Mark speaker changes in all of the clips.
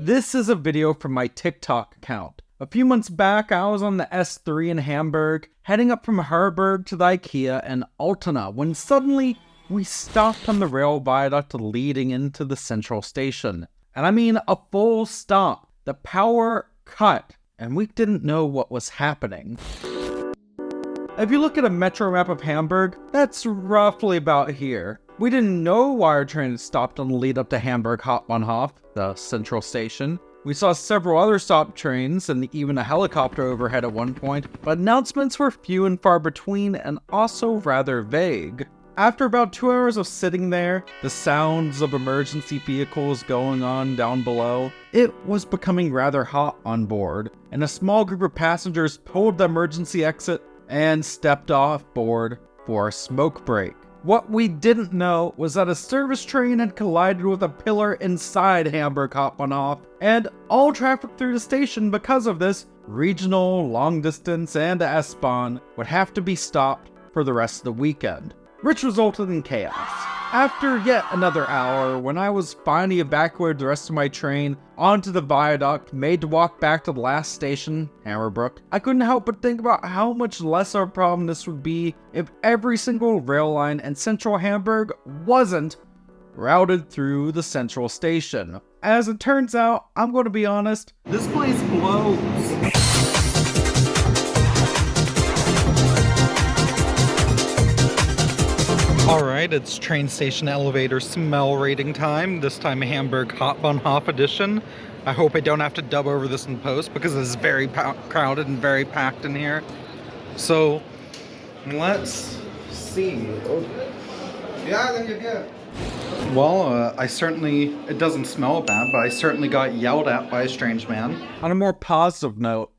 Speaker 1: This is a video from my TikTok account. A few months back, I was on the S3 in Hamburg, heading up from Hamburg to the IKEA in Altona, when suddenly we stopped on the rail viaduct leading into the central station. And I mean a full stop. The power cut, and we didn't know what was happening. If you look at a metro map of Hamburg, that's roughly about here. We didn't know why our train had stopped on the lead up to Hamburg Hauptbahnhof, the central station. We saw several other stop trains and even a helicopter overhead at one point, but announcements were few and far between and also rather vague. After about 2 hours of sitting there, the sounds of emergency vehicles going on down below, it was becoming rather hot on board, and a small group of passengers pulled the emergency exit and stepped off board for a smoke break. What we didn't know was that a service train had collided with a pillar inside Hamburg Hauptbahnhof, and all traffic through the station because of this, regional, long distance, and S-Bahn, would have to be stopped for the rest of the weekend, which resulted in chaos. After yet another hour, when I was finally evacuated the rest of my train onto the viaduct, made to walk back to the last station, Hammerbrook, I couldn't help but think about how much less of a problem this would be if every single rail line in central Hamburg wasn't routed through the central station. As it turns out, I'm going to be honest, this place blows. Alright, it's train station elevator smell rating time, this time Hamburg Hauptbahnhof edition. I hope I don't have to dub over this in post because it's very crowded and very packed in here. So, let's see. Well, it doesn't smell bad, but I certainly got yelled at by a strange man. On a more positive note,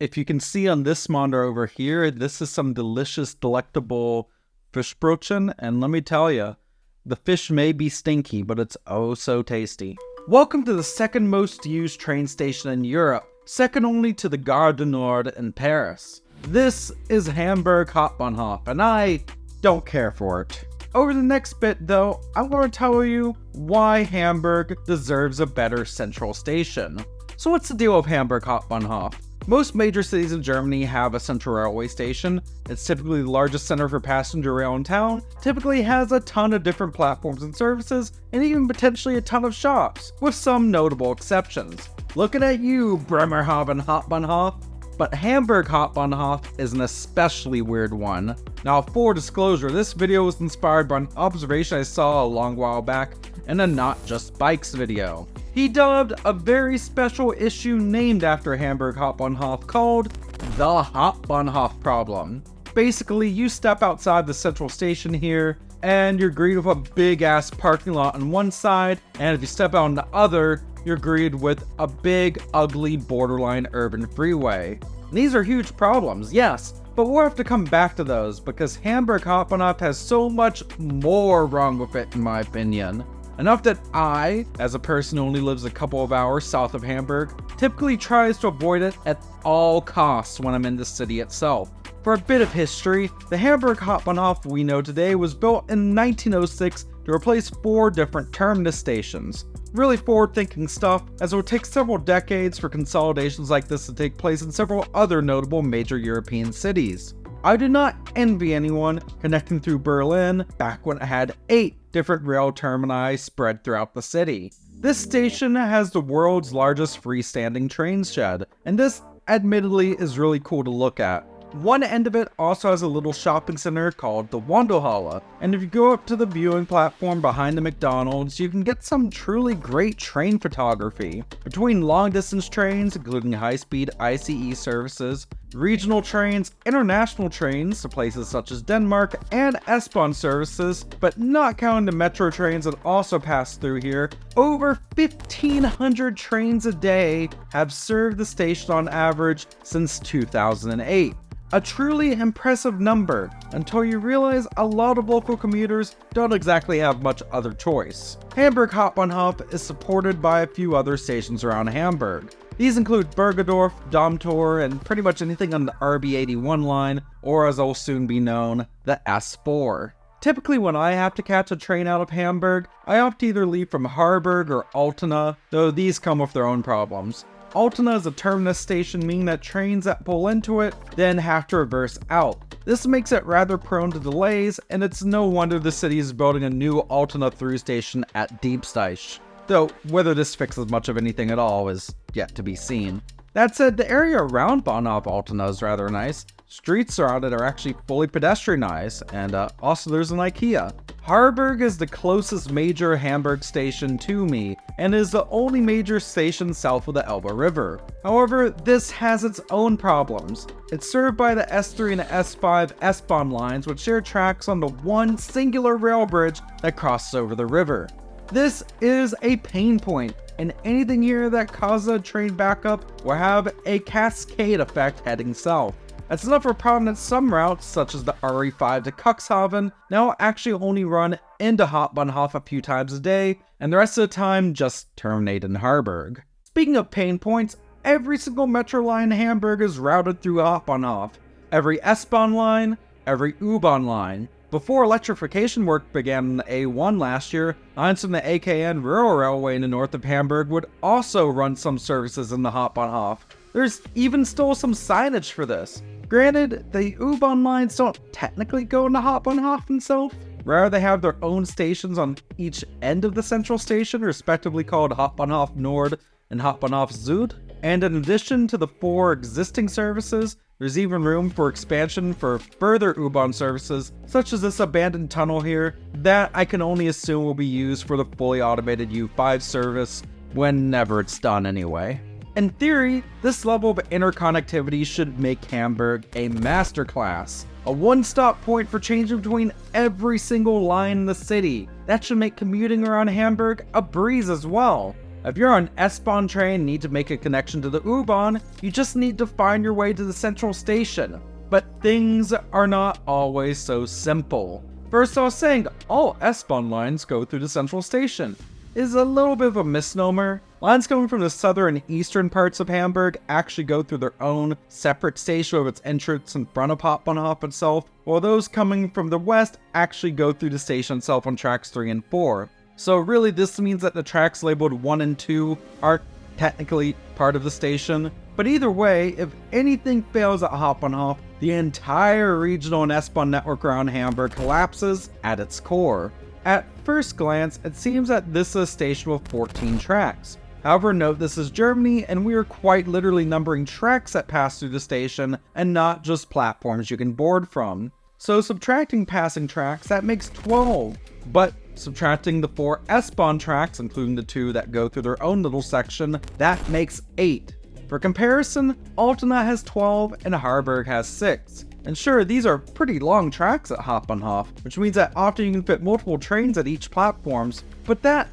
Speaker 1: if you can see on this monitor over here, this is some delicious, delectable fish brötchen, and let me tell you, the fish may be stinky, but it's oh so tasty. Welcome to the second most used train station in Europe, second only to the Gare du Nord in Paris. This is Hamburg Hauptbahnhof, and I don't care for it. Over the next bit though, I'm going to tell you why Hamburg deserves a better central station. So what's the deal with Hamburg Hauptbahnhof? Most major cities in Germany have a central railway station. It's typically the largest center for passenger rail in town, typically has a ton of different platforms and services, and even potentially a ton of shops, with some notable exceptions. Looking at you, Bremerhaven Hauptbahnhof. But Hamburg Hauptbahnhof is an especially weird one. Now, full disclosure, this video was inspired by an observation I saw a long while back in a Not Just Bikes video. He dubbed a very special issue named after Hamburg Hauptbahnhof called the Hauptbahnhof Problem. Basically, you step outside the central station here, and you're greeted with a big ass parking lot on one side, and if you step out on the other, you're greeted with a big, ugly, borderline urban freeway. And these are huge problems, yes, but we'll have to come back to those because Hamburg Hauptbahnhof has so much more wrong with it in my opinion. Enough that I, as a person who only lives a couple of hours south of Hamburg, typically tries to avoid it at all costs when I'm in the city itself. For a bit of history, the Hamburg Hauptbahnhof we know today was built in 1906 to replace 4 different terminus stations. Really forward-thinking stuff, as it would take several decades for consolidations like this to take place in several other notable major European cities. I do not envy anyone connecting through Berlin back when it had 8 different rail termini spread throughout the city. This station has the world's largest freestanding train shed, and this admittedly is really cool to look at. One end of it also has a little shopping center called the Wandelhalle, and if you go up to the viewing platform behind the McDonald's, you can get some truly great train photography. Between long-distance trains, including high-speed ICE services, regional trains, international trains to places such as Denmark, and S-Bahn services, but not counting the metro trains that also pass through here, over 1,500 trains a day have served the station on average since 2008. A truly impressive number, until you realize a lot of local commuters don't exactly have much other choice. Hamburg Hauptbahnhof is supported by a few other stations around Hamburg. These include Bergedorf, Domtor, and pretty much anything on the RB81 line, or as it'll soon be known, the S4. Typically when I have to catch a train out of Hamburg, I opt to either leave from Harburg or Altena, though these come with their own problems. Altena is a terminus station, meaning that trains that pull into it then have to reverse out. This makes it rather prone to delays, and it's no wonder the city is building a new Altena through station at Diebsteich. Though whether this fixes much of anything at all is yet to be seen. That said, the area around Bahnhof Altena is rather nice. Streets around it are actually fully pedestrianized, and also there's an IKEA. Harburg is the closest major Hamburg station to me, and is the only major station south of the Elbe River. However, this has its own problems. It's served by the S3 and the S5 S-Bahn lines, which share tracks on the one singular rail bridge that crosses over the river. This is a pain point, and anything here that causes a train backup will have a cascade effect heading south. That's enough for a problem that some routes, such as the RE5 to Cuxhaven, now actually only run into Hauptbahnhof a few times a day, and the rest of the time just terminate in Harburg. Speaking of pain points, every single metro line in Hamburg is routed through Hauptbahnhof. Every S-Bahn line, every U-Bahn line. Before electrification work began on the A1 last year, lines from the AKN Rural Railway in the north of Hamburg would also run some services in the Hauptbahnhof. There's even still some signage for this. Granted, the U-Bahn lines don't technically go into Hauptbahnhof itself. Rather, they have their own stations on each end of the central station, respectively called Hauptbahnhof Nord and Hauptbahnhof Süd. And in addition to the 4 existing services, there's even room for expansion for further U-Bahn services, such as this abandoned tunnel here, that I can only assume will be used for the fully automated U5 service, whenever it's done anyway. In theory, this level of interconnectivity should make Hamburg a masterclass. A one-stop point for changing between every single line in the city. That should make commuting around Hamburg a breeze as well. If you're on an S-Bahn train and need to make a connection to the U-Bahn, you just need to find your way to the central station. But things are not always so simple. First, I was saying all S-Bahn lines go through the central station is a little bit of a misnomer. Lines coming from the southern and eastern parts of Hamburg actually go through their own separate station with its entrance in front of Hauptbahnhof itself, while those coming from the west actually go through the station itself on tracks 3 and 4. So really this means that the tracks labeled 1 and 2 aren't technically part of the station. But either way, if anything fails at Hauptbahnhof, the entire regional and S-Bahn network around Hamburg collapses at its core. At first glance, it seems that this is a station with 14 tracks. However, note this is Germany, and we are quite literally numbering tracks that pass through the station, and not just platforms you can board from. So subtracting passing tracks, that makes 12. But subtracting the 4 S-Bahn tracks, including the 2 that go through their own little section, that makes 8. For comparison, Altena has 12 and Harburg has 6. And sure, these are pretty long tracks at Hauptbahnhof, which means that often you can fit multiple trains at each platforms, but that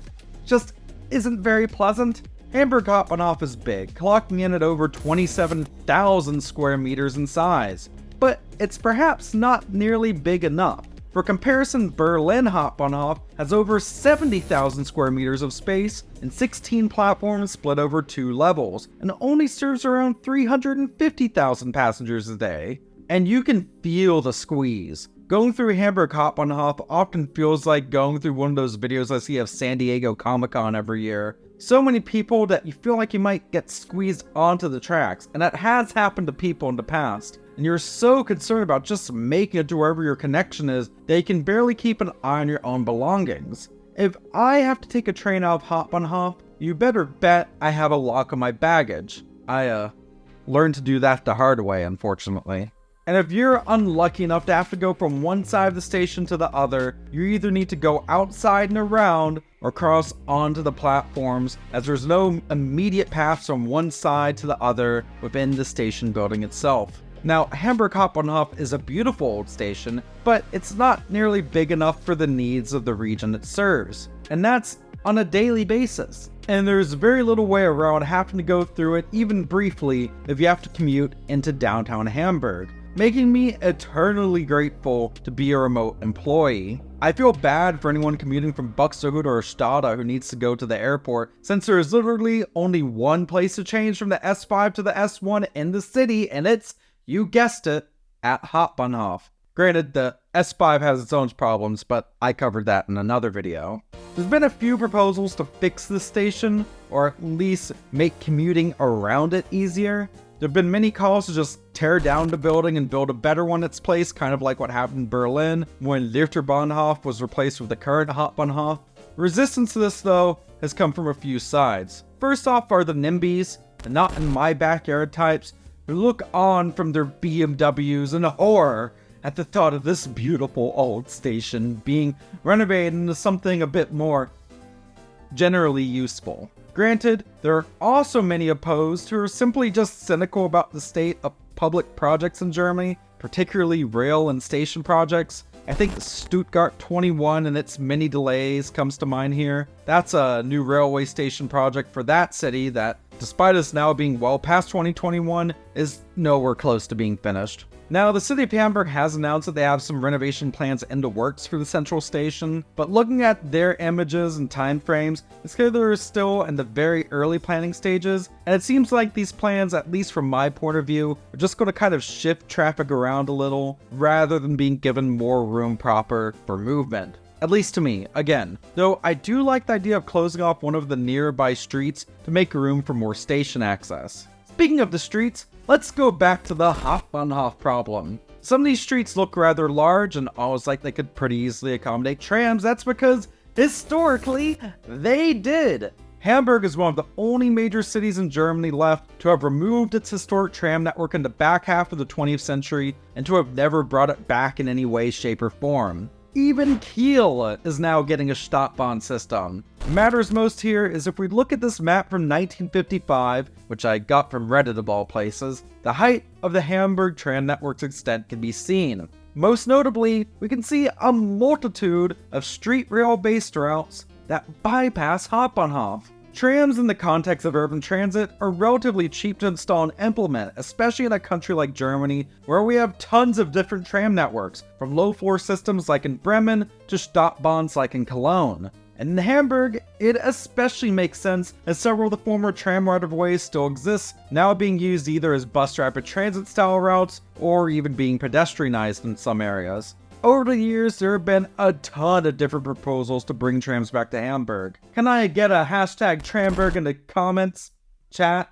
Speaker 1: just isn't very pleasant. Hamburg Hauptbahnhof is big, clocking in at over 27,000 square meters in size, but it's perhaps not nearly big enough. For comparison, Berlin Hauptbahnhof has over 70,000 square meters of space and 16 platforms split over 2 levels, and only serves around 350,000 passengers a day. And you can feel the squeeze. Going through Hamburg Hauptbahnhof often feels like going through one of those videos I see of San Diego Comic-Con every year. So many people that you feel like you might get squeezed onto the tracks, and that has happened to people in the past. And you're so concerned about just making it to wherever your connection is that you can barely keep an eye on your own belongings. If I have to take a train out of Hauptbahnhof, you better bet I have a lock on my baggage. I learned to do that the hard way, unfortunately. And if you're unlucky enough to have to go from one side of the station to the other, you either need to go outside and around or cross onto the platforms, as there's no immediate paths from one side to the other within the station building itself. Now, Hamburg Hauptbahnhof is a beautiful old station, but it's not nearly big enough for the needs of the region it serves. And that's on a daily basis. And there's very little way around having to go through it, even briefly, if you have to commute into downtown Hamburg, making me eternally grateful to be a remote employee. I feel bad for anyone commuting from Buxtehude or Stade who needs to go to the airport, since there is literally only one place to change from the S5 to the S1 in the city, and it's, you guessed it, at Hauptbahnhof. Granted, the S5 has its own problems, but I covered that in another video. There's been a few proposals to fix this station, or at least make commuting around it easier. There have been many calls to just tear down the building and build a better one in its place, kind of like what happened in Berlin when Bahnhof was replaced with the current Hauptbahnhof. Resistance to this, though, has come from a few sides. First off are the NIMBYs, the not in my backyard types, who look on from their BMWs in horror at the thought of this beautiful old station being renovated into something a bit more generally useful. Granted, there are also many opposed who are simply just cynical about the state of public projects in Germany, particularly rail and station projects. I think Stuttgart 21 and its many delays comes to mind here. That's a new railway station project for that city that, despite us now being well past 2021, is nowhere close to being finished. Now, the city of Hamburg has announced that they have some renovation plans in the works for the central station, but looking at their images and timeframes, it's clear they're still in the very early planning stages, and it seems like these plans, at least from my point of view, are just going to kind of shift traffic around a little, rather than being given more room proper for movement. At least to me, again. Though I do like the idea of closing off one of the nearby streets to make room for more station access. Speaking of the streets, let's go back to the Hauptbahnhof problem. Some of these streets look rather large and almost like they could pretty easily accommodate trams. That's because, historically, they did. Hamburg is one of the only major cities in Germany left to have removed its historic tram network in the back half of the 20th century and to have never brought it back in any way, shape, or form. Even Kiel is now getting a Stadtbahn system. What matters most here is if we look at this map from 1955, which I got from Reddit of all places, the height of the Hamburg tram network's extent can be seen. Most notably, we can see a multitude of street rail-based routes that bypass Hauptbahnhof. Trams in the context of urban transit are relatively cheap to install and implement, especially in a country like Germany, where we have tons of different tram networks, from low-floor systems like in Bremen to Stadtbahns like in Cologne. And in Hamburg, it especially makes sense as several of the former tram right-of-ways still exist, now being used either as bus rapid transit style routes or even being pedestrianized in some areas. Over the years, there have been a ton of different proposals to bring trams back to Hamburg. Can I get a hashtag Tramberg in the comments, chat?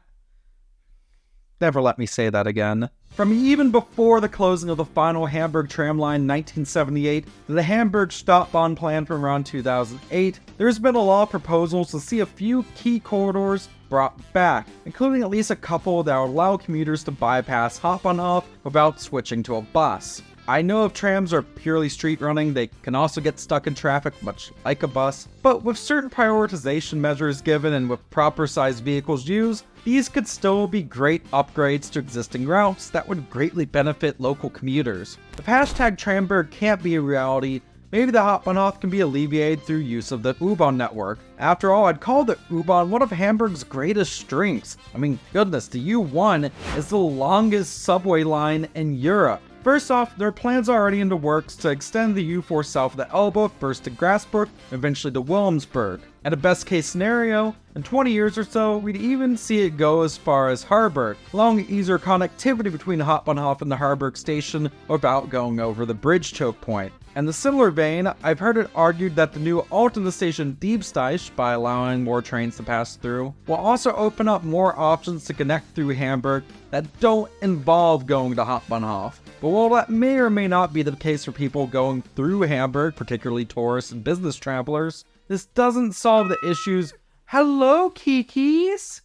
Speaker 1: Never let me say that again. From even before the closing of the final Hamburg tram line in 1978 to the Hamburg Stadtbahn plan from around 2008, there's been a lot of proposals to see a few key corridors brought back, including at least a couple that will allow commuters to bypass Hauptbahnhof without switching to a bus. I know if trams are purely street running, they can also get stuck in traffic much like a bus, but with certain prioritization measures given and with proper sized vehicles used, these could still be great upgrades to existing routes that would greatly benefit local commuters. If hashtag Tramberg can't be a reality, maybe the Hauptbahnhof can be alleviated through use of the U-Bahn network. After all, I'd call the U-Bahn one of Hamburg's greatest strengths. I mean, goodness, the U1 is the longest subway line in Europe. First off, there are plans already in the works to extend the U4 south of the Elbe, first to Grasburg, and eventually to Wilhelmsburg. At a best case scenario, in 20 years or so, we'd even see it go as far as Harburg, allowing easier connectivity between Hauptbahnhof and the Harburg station without going over the bridge choke point. In the similar vein, I've heard it argued that the new alternate station Diebsteich, by allowing more trains to pass through, will also open up more options to connect through Hamburg that don't involve going to Hauptbahnhof. But while that may or may not be the case for people going through Hamburg, particularly tourists and business travelers, this doesn't solve the issues. Hello, Kikis!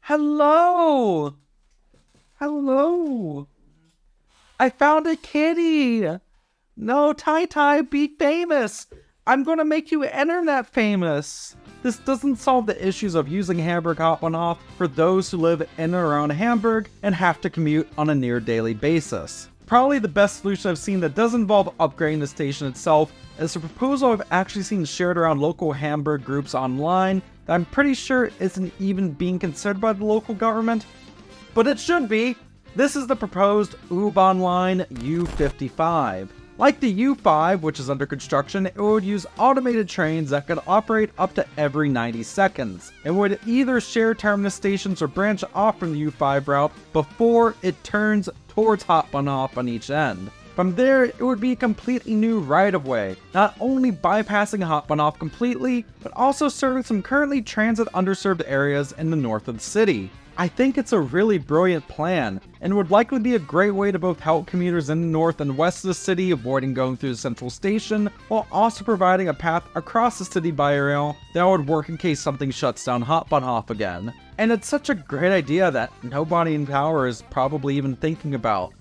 Speaker 1: Hello! Hello! I found a kitty! No, Tai, be famous! I'm gonna make you internet famous! This doesn't solve the issues of using Hamburg Hauptbahnhof for those who live in and around Hamburg and have to commute on a near daily basis. Probably the best solution I've seen that does involve upgrading the station itself is a proposal I've actually seen shared around local Hamburg groups online that I'm pretty sure isn't even being considered by the local government, but it should be. This is the proposed U-Bahn line U55. Like the U5, which is under construction, it would use automated trains that could operate up to every 90 seconds, and would either share terminus stations or branch off from the U5 route before it turns towards Hauptbahnhof on each end. From there, it would be a completely new right-of-way, not only bypassing Hauptbahnhof completely, but also serving some currently transit underserved areas in the north of the city. I think it's a really brilliant plan, and would likely be a great way to both help commuters in the north and west of the city avoiding going through the central station, while also providing a path across the city by rail that would work in case something shuts down Hauptbahnhof again. And it's such a great idea that nobody in power is probably even thinking about.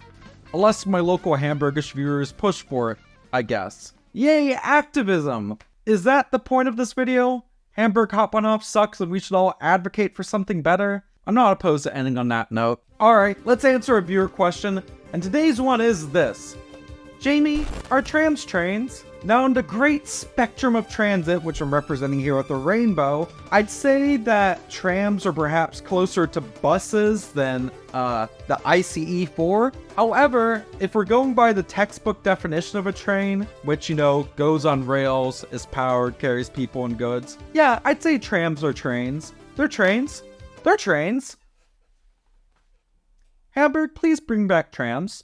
Speaker 1: Unless my local Hamburgish viewers push for it, I guess. Yay, activism! Is that the point of this video? Hamburg Hauptbahnhof sucks and we should all advocate for something better? I'm not opposed to ending on that note. Alright, let's answer a viewer question, and today's one is this. Jamie, are trams trains? Now in the great spectrum of transit, which I'm representing here with the rainbow, I'd say that trams are perhaps closer to buses than the ICE4. However, if we're going by the textbook definition of a train, which, you know, goes on rails, is powered, carries people and goods, yeah, I'd say trams are trains. They're trains. They're trains. Hamburg, please bring back trams.